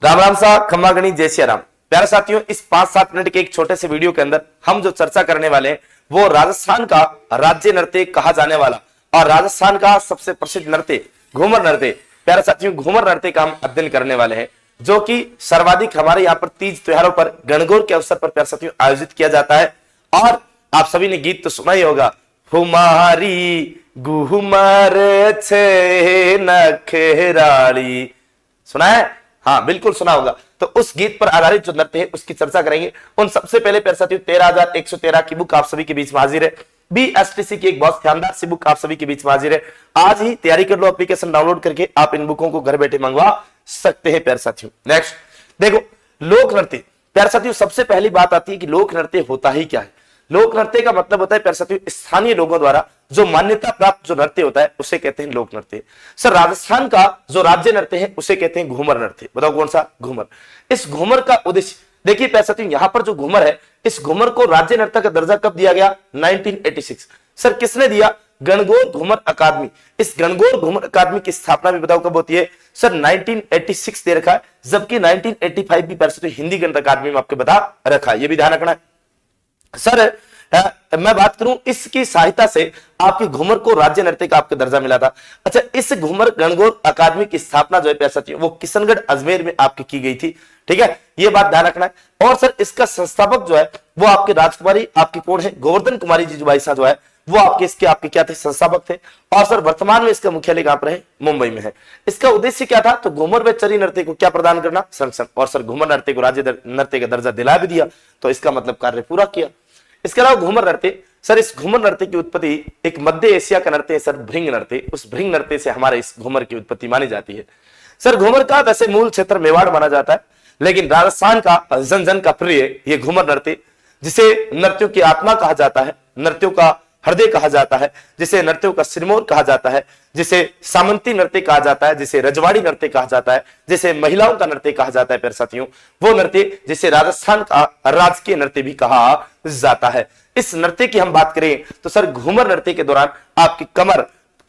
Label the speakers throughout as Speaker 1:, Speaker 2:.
Speaker 1: राम राम सा खम्मा गणी जय श्री राम। प्यारे साथियों, इस 5-7 मिनट के एक छोटे से वीडियो के अंदर हम जो चर्चा करने वाले हैं वो राजस्थान का राज्य नृत्य कहा जाने वाला और राजस्थान का सबसे प्रसिद्ध नृत्य घूमर नृत्य। प्यारे साथियों, घूमर नृत्य का हम अध्ययन करने वाले हैं जो कि सर्वाधिक हमारे यहाँ पर तीज त्योहारों पर गणगौर के अवसर पर प्यारे साथियों आयोजित किया जाता है। और आप सभी ने गीत तो सुना ही होगा, हुमारी घूमर छे नखराली, सुना है? हाँ बिल्कुल सुना होगा। तो उस गीत पर आधारित जो नृत्य है उसकी चर्चा करेंगे। उन सबसे पहले प्यारे साथियों 13,113 की बुक आप सभी के बीच में हाजिर है। BSTC की एक बहुत शानदार सी बुक आप सभी के बीच में हाजिर है। आज ही तैयारी कर लो, एप्लीकेशन डाउनलोड करके आप इन बुकों को घर बैठे मंगवा सकते हैं। प्यारे साथियों नेक्स्ट देखो, लोक नृत्य। प्यारे साथियों सबसे पहली बात आती है कि लोक नृत्य होता ही क्या है। लोक नृत्य का मतलब होता है प्यारे साथियों स्थानीय लोगों द्वारा जो मान्यता प्राप्त जो नृत्य होता है उसे कहते हैं लोक नृत्य। सर राजस्थान का जो राज्य नृत्य है उसे कहते हैं घूमर नृत्य। बताओ कौन सा? घूमर। इस घूमर का उद्देश्य देखिए प्यारे साथियों, यहां पर जो घूमर है इस घूमर को राज्य नृत्य का दर्जा कब दिया गया? 1986। सर किसने दिया? गणगौर घूमर अकादमी। इस गणगौर घूमर अकादमी की स्थापना भी बताओ कब होती है? सर 1986 दे रखा है, जबकि 1985 भी प्यारे साथियों हिंदी गणित अकादमी में आपके बता रखा है, ये भी ध्यान रखना है। सर मैं बात करूं, इसकी सहायता से आपके घूमर को राज्य नृत्य का आपका दर्जा मिला था। अच्छा, इस घूमर गणगौर अकादमी की स्थापना जो है प्यारे साथियों वो किशनगढ़ अजमेर में आपकी की गई थी। ठीक है, ये बात ध्यान रखना है। और सर इसका संस्थापक जो है वो आपके राजकुमारी आपकी कौन है? गोवर्धन कुमारी जीजूबाई शाह जो है वो आपके क्या थे? संस्थापक थे। और सर वर्तमान में इसका मुख्यालय कहां पर है? मुंबई में है। इसका उद्देश्य क्या था? तो घूमर व चरी नृत्य को क्या प्रदान करना? संरक्षण। और सर घूमर नृत्य को राज्य नृत्य का दर्जा दिला भी दिया, तो इसका मतलब कार्य पूरा किया। इसके अलावा घूमर नृत्य, सर इस घूमर नृत्य की उत्पत्ति एक मध्य एशिया का नृत्य है सर, भृंग नृत्य। उस भृंग नृत्य से हमारे इस घूमर की उत्पत्ति मानी जाती है। सर घूमर का वैसे मूल क्षेत्र मेवाड़ माना जाता है, लेकिन राजस्थान का जन जन का प्रिय ये घूमर नृत्य, जिसे नृत्यों की आत्मा कहा जाता है, नृत्यों का हृदय कहा जाता है, जिसे नृत्यों का सिरमौर कहा जाता है, जिसे सामंती नृत्य कहा जाता है, जिसे रजवाड़ी नृत्य कहा जाता है, जिसे महिलाओं का नृत्य कहा जाता है प्यारे साथियों, वो नृत्य जिसे राजस्थान का राजकीय नृत्य भी कहा जाता है। इस नृत्य की हम बात करें तो सर घूमर नृत्य के दौरान आपकी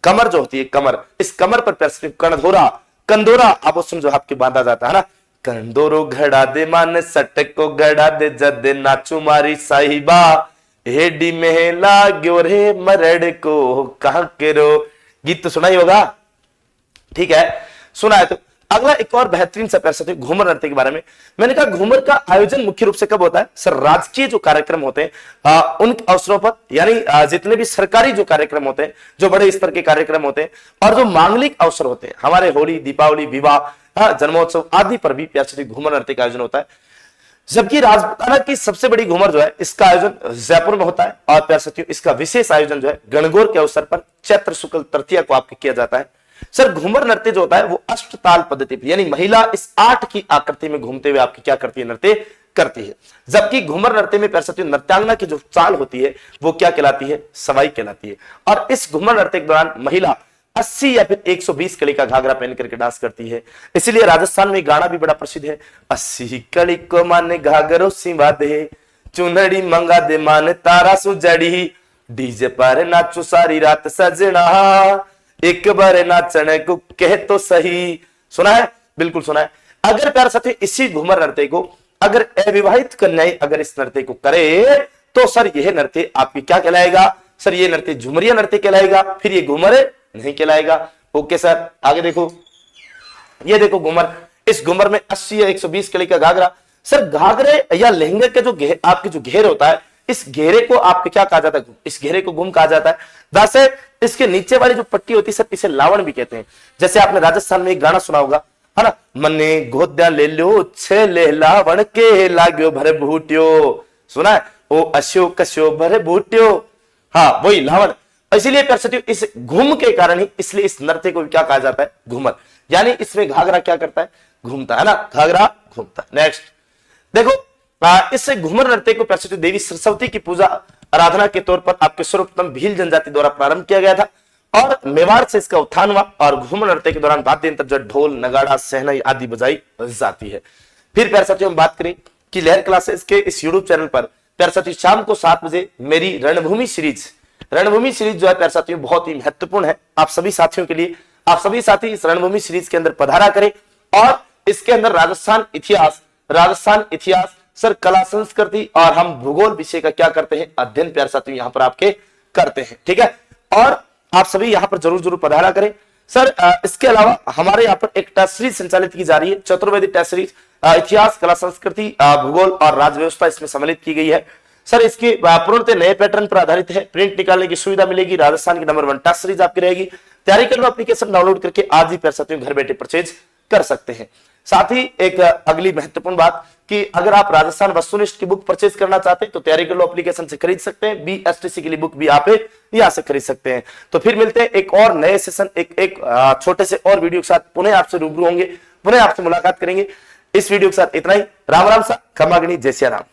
Speaker 1: कमर जो होती है, कमर, इस कमर पर प्यारे साथियों कंदोरा आभूषण जो आपके बांधा जाता है ना, कंदोरो घड़ा दे मान सटक को घड़ा दे जद नाचू मारी साहिबा, हेडी में लाग्यो रे मरड़ को कहां करो। गीत तो सुना ही होगा, ठीक है, सुना है। तो अगला एक और बेहतरीन सा प्यार साथियों घूमर नृत्य के बारे में मैंने कहा, घूमर का आयोजन मुख्य रूप से कब होता है? सर राजकीय जो कार्यक्रम होते हैं उन अवसरों पर, यानी जितने भी सरकारी जो कार्यक्रम होते हैं, जो बड़े स्तर के कार्यक्रम होते हैं, और जो मांगलिक अवसर होते हैं, हमारे होली, दीपावली, विवाह, जन्मोत्सव आदि पर भी प्यार साथियों घूमर नृत्य का आयोजन होता है। जबकि राजपूताना की सबसे बड़ी घूमर जो है इसका आयोजन जयपुर में होता है। और प्यार साथियों इसका विशेष आयोजन जो है गणगौर के अवसर पर चैत्र शुक्ल तृतीया को आपके किया जाता है। सर घूमर नृत्य जो होता है वो अष्टताल पद्धति पर, यानी महिला इस 8 की आकृति में घूमते हुए आपकी क्या करती है? नृत्य करती है। जबकि घूमर नृत्य में प्यार साथियों नृत्यांगना की जो चाल होती है वो क्या कहलाती है? सवाई कहलाती है। और इस घूमर नृत्य के दौरान महिला 80 या फिर 120 कली का घाघरा पहन करके डांस करती है। इसीलिए राजस्थान में गाना भी बड़ा प्रसिद्ध है, 80 कली को माने घाघरो सिवा दे, चुनड़ी मंगा दे माने तारा सुजड़ी, डीजे पर नाचो सारी रात सजना, एक बार नाचने को कह तो सही। सुना है? बिल्कुल सुना है। अगर प्यार साथी इसी घूमर नृत्य को अगर अविवाहित कन्याएं अगर इस नृत्य को करे तो सर यह नृत्य आपकी क्या कहलाएगा? सर ये नृत्य झुमरिया नृत्य कहलाएगा, फिर ये घूमर नहीं कहलाएगा। ओके सर, आगे देखो, ये देखो घूमर, इस घूमर में 80 या 120 कली का घाघरा। सर घाघरे या लहंगे के जो आपके जो घेर होता है, इस घेरे को आपके क्या कहा जाता है? इस घेरे को घूम कहा जाता है। वैसे इसके नीचे वाली जो पट्टी होती है सर इसे लावण भी कहते हैं। जैसे आपने राजस्थान में एक गाना सुना होगा, है ना, मने गोद्या ले लो छे ले लावण के लाग्यो भरे भूटियो, सुना है? ओ अशोक कशो भरे भूटियो, हाँ वही लावण। इसीलिए प्यार साथियों इस घूम के कारण ही इसलिए इस नृत्य को क्या कहा जाता है? घूमर। यानी इसमें घाघरा क्या करता है? घूमता है ना, घाघरा घूमता है। नेक्स्ट देखो, इससे घूमर नृत्य को प्यार साथियों देवी सरस्वती की पूजा आराधना के तौर पर आपके सर्वोत्तम भील जनजाति द्वारा प्रारंभ किया गया था और मेवाड़ से इसका उत्थान हुआ। और घूमर नृत्य के दौरान वाद्य यंत्र जो ढोल, नगाड़ा, सहनाई आदि बजाई जाती है। फिर प्यार साथियों हम बात करें कि लहर क्लासेस के इस यूट्यूब चैनल पर प्यार साथियों शाम को 7 बजे मेरी रणभूमि सीरीज जो है प्यार साथियों बहुत ही महत्वपूर्ण है आप सभी साथियों के लिए। आप सभी साथी इस रणभूमि सीरीज के अंदर पधारा करें और इसके अंदर राजस्थान इतिहास सर, कला संस्कृति और हम भूगोल विषय का क्या करते हैं, अध्ययन प्यारे साथियों यहाँ पर आपके करते हैं। ठीक है, और आप सभी यहाँ पर जरूर पधारा करें सर। इसके अलावा हमारे यहाँ पर एक टेस्ट सीरीज संचालित की जा रही है, चतुर्वेदी टेस्ट सीरीज, इतिहास, कला संस्कृति, भूगोल और राज्य व्यवस्था इसमें सम्मिलित की गई है सर। इसकी पूर्णतः नए पैटर्न पर आधारित है, प्रिंट निकालने की सुविधा मिलेगी, राजस्थान की नंबर 1 टेस्ट सीरीज आपकी रहेगी। तैयारी कर लो, एप्लीकेशन डाउनलोड करके आज ही प्यारे साथियों घर बैठे परचेज कर सकते हैं। साथ ही एक अगली महत्वपूर्ण बात कि अगर आप राजस्थान वस्तुनिष्ठ की बुक परचेज करना चाहते हैं तो तैयारी कर लो एप्लीकेशन से खरीद सकते हैं। BSTC के लिए बुक भी आप यहां से खरीद सकते हैं। तो फिर मिलते हैं एक और नए सेशन, एक छोटे से और वीडियो के साथ, पुनः आपसे रूबरू होंगे, पुनः आपसे मुलाकात करेंगे। इस वीडियो के साथ इतना ही। राम राम सा, खमा गणी, जय सिया राम।